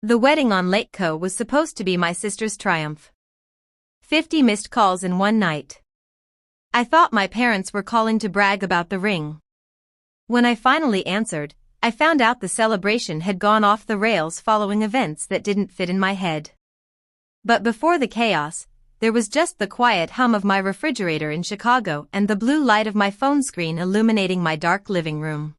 The wedding on Lake Co was supposed to be my sister's triumph. 50 missed calls in one night. I thought my parents were calling to brag about the ring. When I finally answered, I found out the celebration had gone off the rails following events that didn't fit in my head. But before the chaos, there was just the quiet hum of my refrigerator in Chicago and the blue light of my phone screen illuminating my dark living room.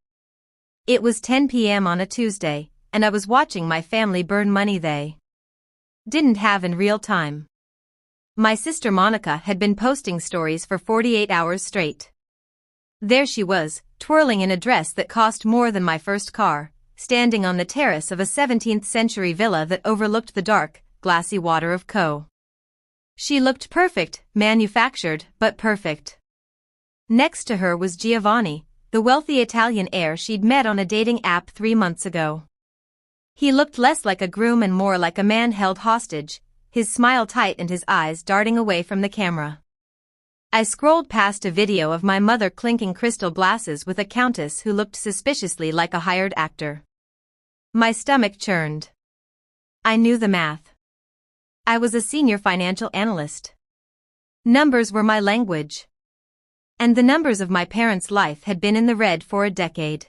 It was 10 p.m. on a Tuesday, and I was watching my family burn money they didn't have in real time. My sister Monica had been posting stories for 48 hours straight. There she was, twirling in a dress that cost more than my first car, standing on the terrace of a 17th-century villa that overlooked the dark, glassy water of Co. She looked perfect, manufactured, but perfect. Next to her was Giovanni, the wealthy Italian heir she'd met on a dating app 3 months ago. He looked less like a groom and more like a man held hostage, his smile tight and his eyes darting away from the camera. I scrolled past a video of my mother clinking crystal glasses with a countess who looked suspiciously like a hired actor. My stomach churned. I knew the math. I was a senior financial analyst. Numbers were my language. And the numbers of my parents' life had been in the red for a decade.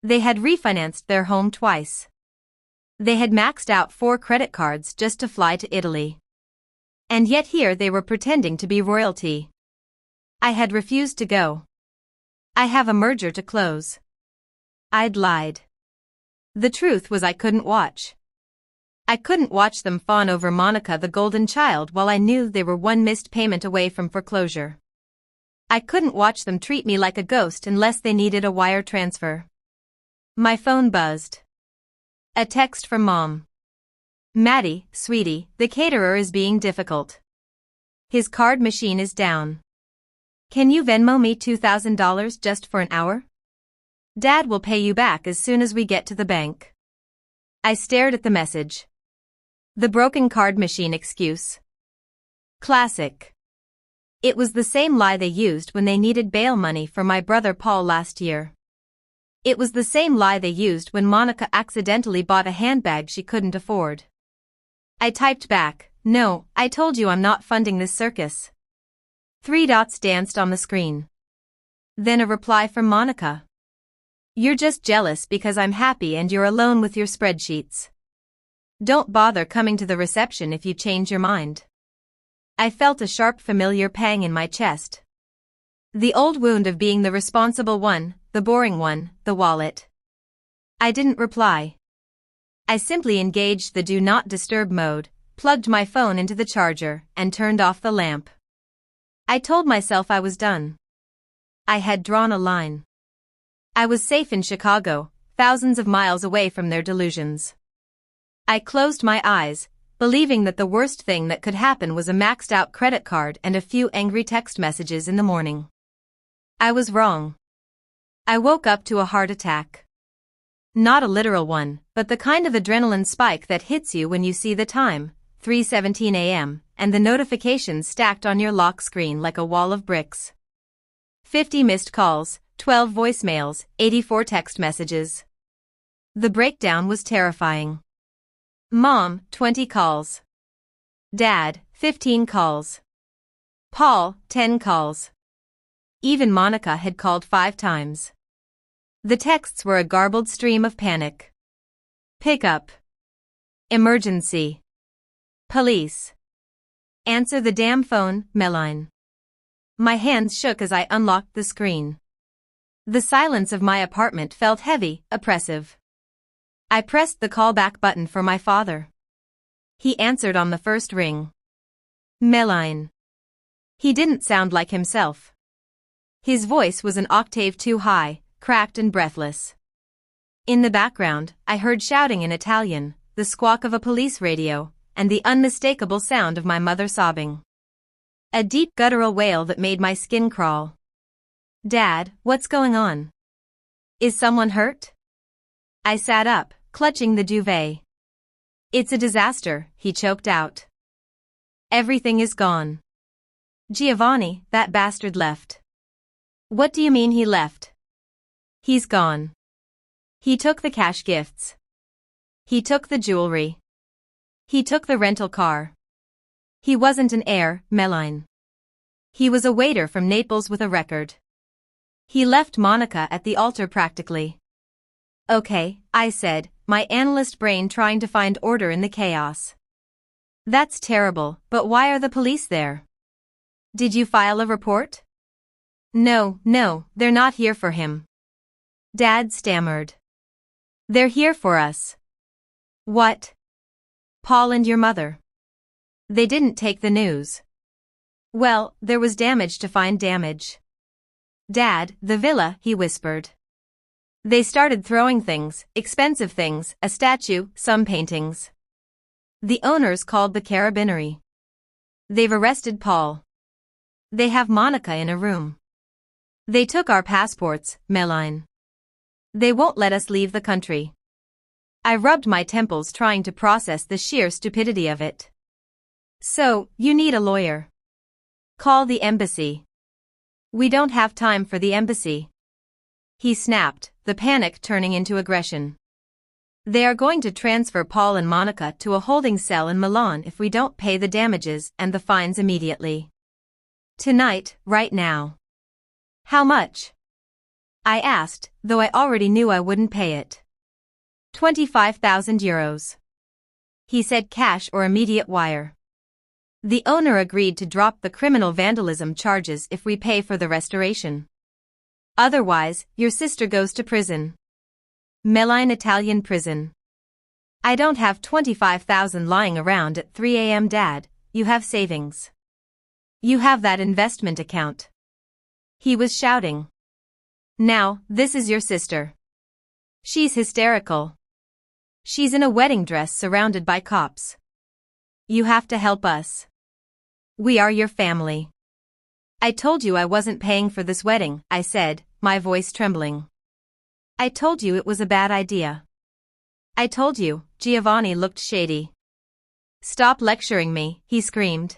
They had refinanced their home twice. They had maxed out 4 credit cards just to fly to Italy. And yet here they were pretending to be royalty. I had refused to go. I have a merger to close. I'd lied. The truth was I couldn't watch. I couldn't watch them fawn over Monica the golden child while I knew they were one missed payment away from foreclosure. I couldn't watch them treat me like a ghost unless they needed a wire transfer. My phone buzzed. A text from Mom. Maddie, sweetie, the caterer is being difficult. His card machine is down. Can you Venmo me $2,000 just for an hour? Dad will pay you back as soon as we get to the bank. I stared at the message. The broken card machine excuse. Classic. It was the same lie they used when they needed bail money for my brother Paul last year. It was the same lie they used when Monica accidentally bought a handbag she couldn't afford. I typed back, "No, I told you I'm not funding this circus." 3 dots danced on the screen. Then a reply from Monica. "You're just jealous because I'm happy and you're alone with your spreadsheets. Don't bother coming to the reception if you change your mind." I felt a sharp familiar pang in my chest. The old wound of being the responsible one, the boring one, the wallet. I didn't reply. I simply engaged the do not disturb mode, plugged my phone into the charger, and turned off the lamp. I told myself I was done. I had drawn a line. I was safe in Chicago, thousands of miles away from their delusions. I closed my eyes, believing that the worst thing that could happen was a maxed-out credit card and a few angry text messages in the morning. I was wrong. I woke up to a heart attack. Not a literal one, but the kind of adrenaline spike that hits you when you see the time, 3:17 a.m., and the notifications stacked on your lock screen like a wall of bricks. 50 missed calls, 12 voicemails, 84 text messages. The breakdown was terrifying. Mom, 20 calls. Dad, 15 calls. Paul, 10 calls. Even Monica had called 5 times. The texts were a garbled stream of panic. Pick up. Emergency. Police. Answer the damn phone, Meline. My hands shook as I unlocked the screen. The silence of my apartment felt heavy, oppressive. I pressed the callback button for my father. He answered on the first ring. Meline. He didn't sound like himself. His voice was an octave too high, cracked and breathless. In the background, I heard shouting in Italian, the squawk of a police radio, and the unmistakable sound of my mother sobbing. A deep guttural wail that made my skin crawl. Dad, what's going on? Is someone hurt? I sat up, clutching the duvet. It's a disaster, he choked out. Everything is gone. Giovanni, that bastard left. What do you mean he left? He's gone. He took the cash gifts. He took the jewelry. He took the rental car. He wasn't an heir, Meline. He was a waiter from Naples with a record. He left Monica at the altar practically. Okay, I said, my analyst brain trying to find order in the chaos. That's terrible, but why are the police there? Did you file a report? No, they're not here for him. Dad stammered. They're here for us. What? Paul and your mother. They didn't take the news. Well, there was damage to find damage. Dad, the villa, he whispered. They started throwing things, expensive things, a statue, some paintings. The owners called the carabinieri. They've arrested Paul. They have Monica in a room. They took our passports, Meline. They won't let us leave the country. I rubbed my temples trying to process the sheer stupidity of it. So, you need a lawyer. Call the embassy. We don't have time for the embassy. He snapped, the panic turning into aggression. They are going to transfer Paul and Monica to a holding cell in Milan if we don't pay the damages and the fines immediately. Tonight, right now. How much? I asked, though I already knew I wouldn't pay it. 25,000 euros. He said cash or immediate wire. The owner agreed to drop the criminal vandalism charges if we pay for the restoration. Otherwise, your sister goes to prison. Meline Italian prison. I don't have 25,000 lying around at 3 a.m. Dad, you have savings. You have that investment account. He was shouting. Now, this is your sister. She's hysterical. She's in a wedding dress surrounded by cops. You have to help us. We are your family. I told you I wasn't paying for this wedding, I said, my voice trembling. I told you it was a bad idea. I told you, Giovanni looked shady. Stop lecturing me, he screamed.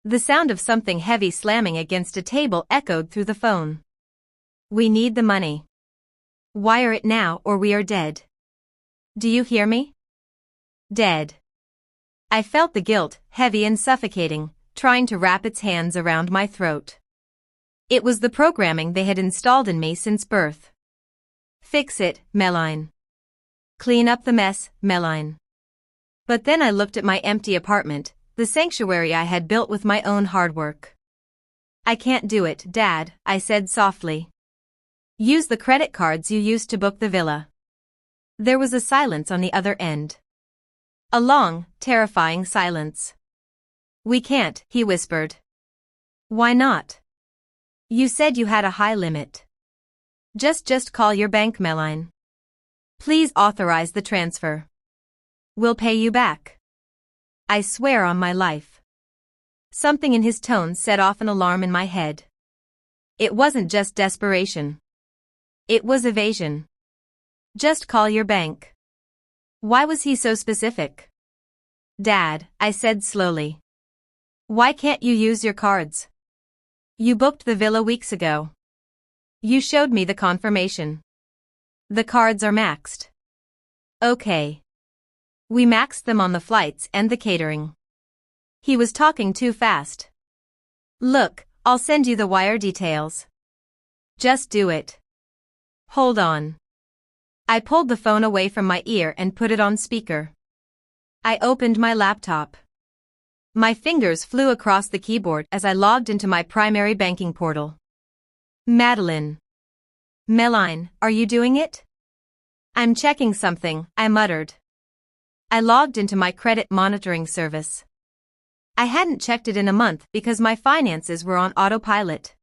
The sound of something heavy slamming against a table echoed through the phone. We need the money. Wire it now or we are dead. Do you hear me? Dead. I felt the guilt, heavy and suffocating, trying to wrap its hands around my throat. It was the programming they had installed in me since birth. Fix it, Meline. Clean up the mess, Meline. But then I looked at my empty apartment, the sanctuary I had built with my own hard work. I can't do it, Dad, I said softly. Use the credit cards you used to book the villa. There was a silence on the other end. A long, terrifying silence. We can't, he whispered. Why not? You said you had a high limit. Just call your bank, Meline. Please authorize the transfer. We'll pay you back. I swear on my life. Something in his tone set off an alarm in my head. It wasn't just desperation. It was evasion. Just call your bank. Why was he so specific? Dad, I said slowly. Why can't you use your cards? You booked the villa weeks ago. You showed me the confirmation. The cards are maxed. Okay. We maxed them on the flights and the catering. He was talking too fast. Look, I'll send you the wire details. Just do it. Hold on. I pulled the phone away from my ear and put it on speaker. I opened my laptop. My fingers flew across the keyboard as I logged into my primary banking portal. Madeline. Meline, are you doing it? I'm checking something, I muttered. I logged into my credit monitoring service. I hadn't checked it in a month because my finances were on autopilot.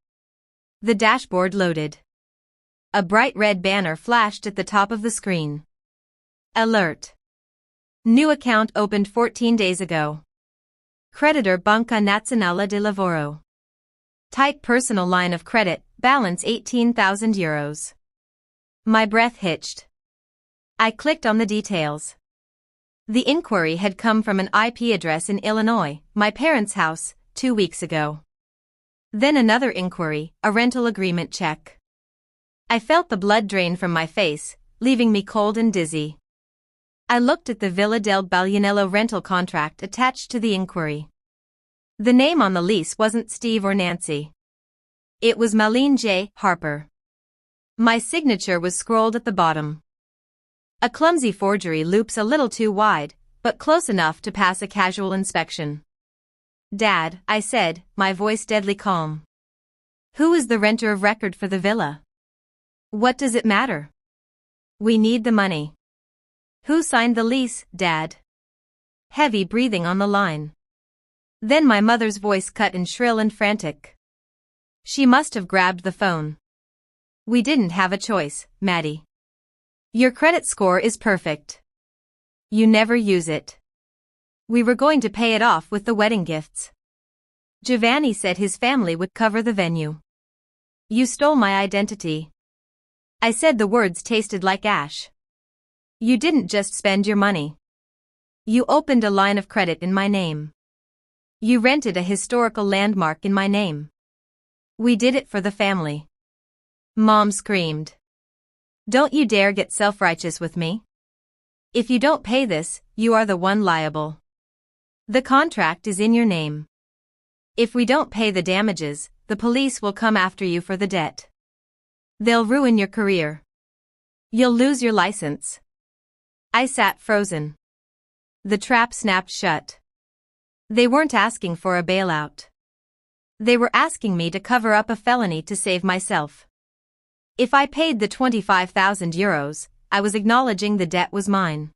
The dashboard loaded. A bright red banner flashed at the top of the screen. Alert. New account opened 14 days ago. Creditor Banca Nazionale di Lavoro. Type personal line of credit, balance 18,000 euros. My breath hitched. I clicked on the details. The inquiry had come from an IP address in Illinois, my parents' house, 2 weeks ago. Then another inquiry, a rental agreement check. I felt the blood drain from my face, leaving me cold and dizzy. I looked at the Villa del Ballianello rental contract attached to the inquiry. The name on the lease wasn't Steve or Nancy. It was Malene J. Harper. My signature was scrolled at the bottom. A clumsy forgery loops a little too wide, but close enough to pass a casual inspection. Dad, I said, my voice deadly calm. Who is the renter of record for the villa? What does it matter? We need the money. Who signed the lease, Dad? Heavy breathing on the line. Then my mother's voice cut in shrill and frantic. She must have grabbed the phone. We didn't have a choice, Maddie. Your credit score is perfect. You never use it. We were going to pay it off with the wedding gifts. Giovanni said his family would cover the venue. You stole my identity. I said the words tasted like ash. You didn't just spend your money. You opened a line of credit in my name. You rented a historical landmark in my name. We did it for the family. Mom screamed. Don't you dare get self-righteous with me. If you don't pay this, you are the one liable. The contract is in your name. If we don't pay the damages, the police will come after you for the debt. They'll ruin your career. You'll lose your license. I sat frozen. The trap snapped shut. They weren't asking for a bailout. They were asking me to cover up a felony to save myself. If I paid the 25,000 euros, I was acknowledging the debt was mine.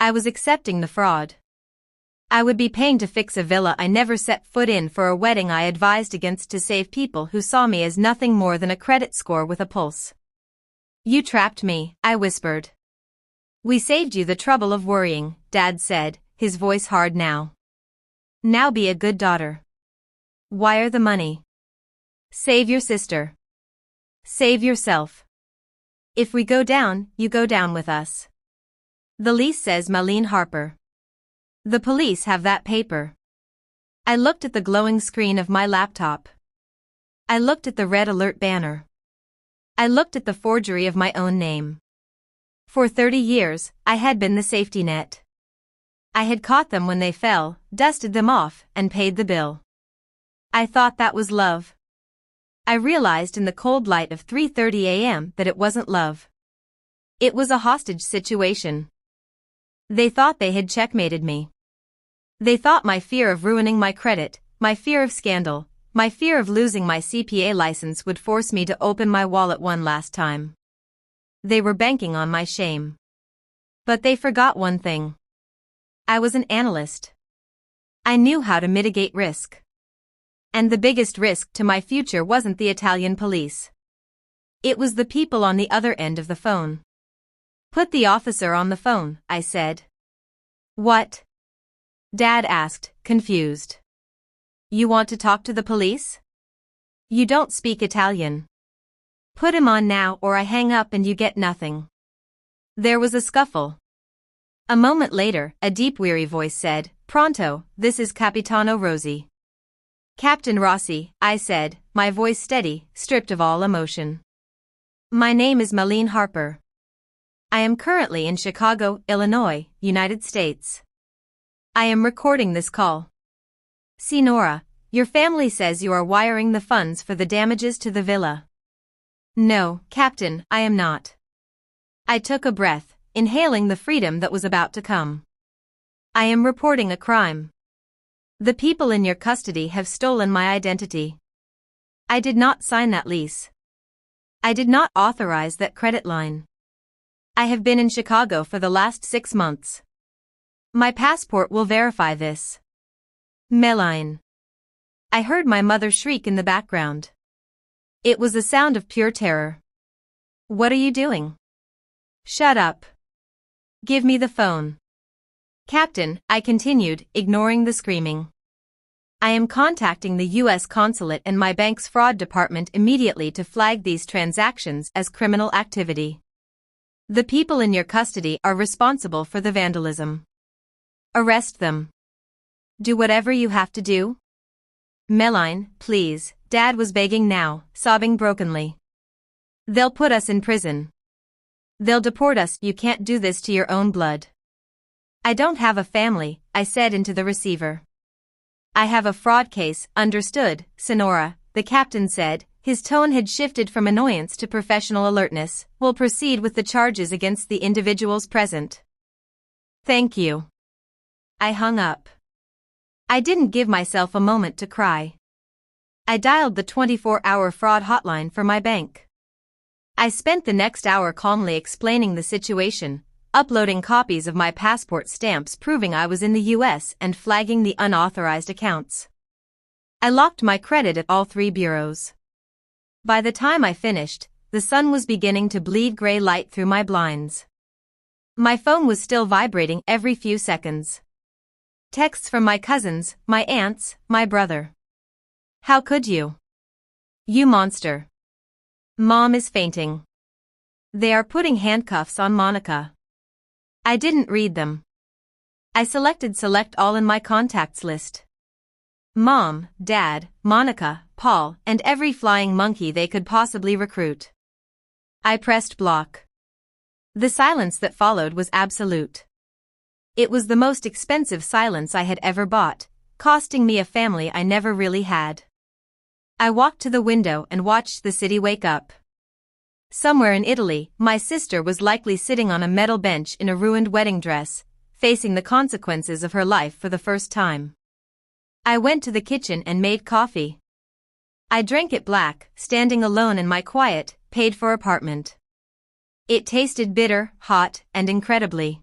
I was accepting the fraud. I would be paying to fix a villa I never set foot in for a wedding I advised against to save people who saw me as nothing more than a credit score with a pulse. You trapped me, I whispered. We saved you the trouble of worrying, Dad said, his voice hard now. Now be a good daughter. Wire the money. Save your sister. Save yourself. If we go down, you go down with us. The lease says Malene Harper. The police have that paper. I looked at the glowing screen of my laptop. I looked at the red alert banner. I looked at the forgery of my own name. For 30 years, I had been the safety net. I had caught them when they fell, dusted them off, and paid the bill. I thought that was love. I realized in the cold light of 3:30 a.m. that it wasn't love. It was a hostage situation. They thought they had checkmated me. They thought my fear of ruining my credit, my fear of scandal, my fear of losing my CPA license would force me to open my wallet one last time. They were banking on my shame. But they forgot one thing. I was an analyst. I knew how to mitigate risk. And the biggest risk to my future wasn't the Italian police. It was the people on the other end of the phone. Put the officer on the phone, I said. What? Dad asked, confused. You want to talk to the police? You don't speak Italian. Put him on now or I hang up and you get nothing. There was a scuffle. A moment later, a deep weary voice said, Pronto, this is Capitano Rossi. Captain Rossi, I said, my voice steady, stripped of all emotion. My name is Malene Harper. I am currently in Chicago, Illinois, United States. I am recording this call. Signora, your family says you are wiring the funds for the damages to the villa. No, Captain, I am not. I took a breath, inhaling the freedom that was about to come. I am reporting a crime. The people in your custody have stolen my identity. I did not sign that lease. I did not authorize that credit line. I have been in Chicago for the last 6 months. My passport will verify this. Malene. I heard my mother shriek in the background. It was a sound of pure terror. What are you doing? Shut up. Give me the phone. Captain, I continued, ignoring the screaming. I am contacting the U.S. consulate and my bank's fraud department immediately to flag these transactions as criminal activity. The people in your custody are responsible for the vandalism. Arrest them. Do whatever you have to do. Malene, please, Dad was begging now, sobbing brokenly. They'll put us in prison. They'll deport us. You can't do this to your own blood. I don't have a family, I said into the receiver. I have a fraud case, understood, Sonora, the captain said. His tone had shifted from annoyance to professional alertness. We'll proceed with the charges against the individuals present. Thank you. I hung up. I didn't give myself a moment to cry. I dialed the 24-hour fraud hotline for my bank. I spent the next hour calmly explaining the situation, uploading copies of my passport stamps proving I was in the US and flagging the unauthorized accounts. I locked my credit at all 3 bureaus. By the time I finished, the sun was beginning to bleed gray light through my blinds. My phone was still vibrating every few seconds. Texts from my cousins, my aunts, my brother. How could you? You monster. Mom is fainting. They are putting handcuffs on Monica. I didn't read them. I selected select all in my contacts list. Mom, Dad, Monica, Paul, and every flying monkey they could possibly recruit. I pressed block. The silence that followed was absolute. It was the most expensive silence I had ever bought, costing me a family I never really had. I walked to the window and watched the city wake up. Somewhere in Italy, my sister was likely sitting on a metal bench in a ruined wedding dress, facing the consequences of her life for the first time. I went to the kitchen and made coffee. I drank it black, standing alone in my quiet, paid-for apartment. It tasted bitter, hot, and incredibly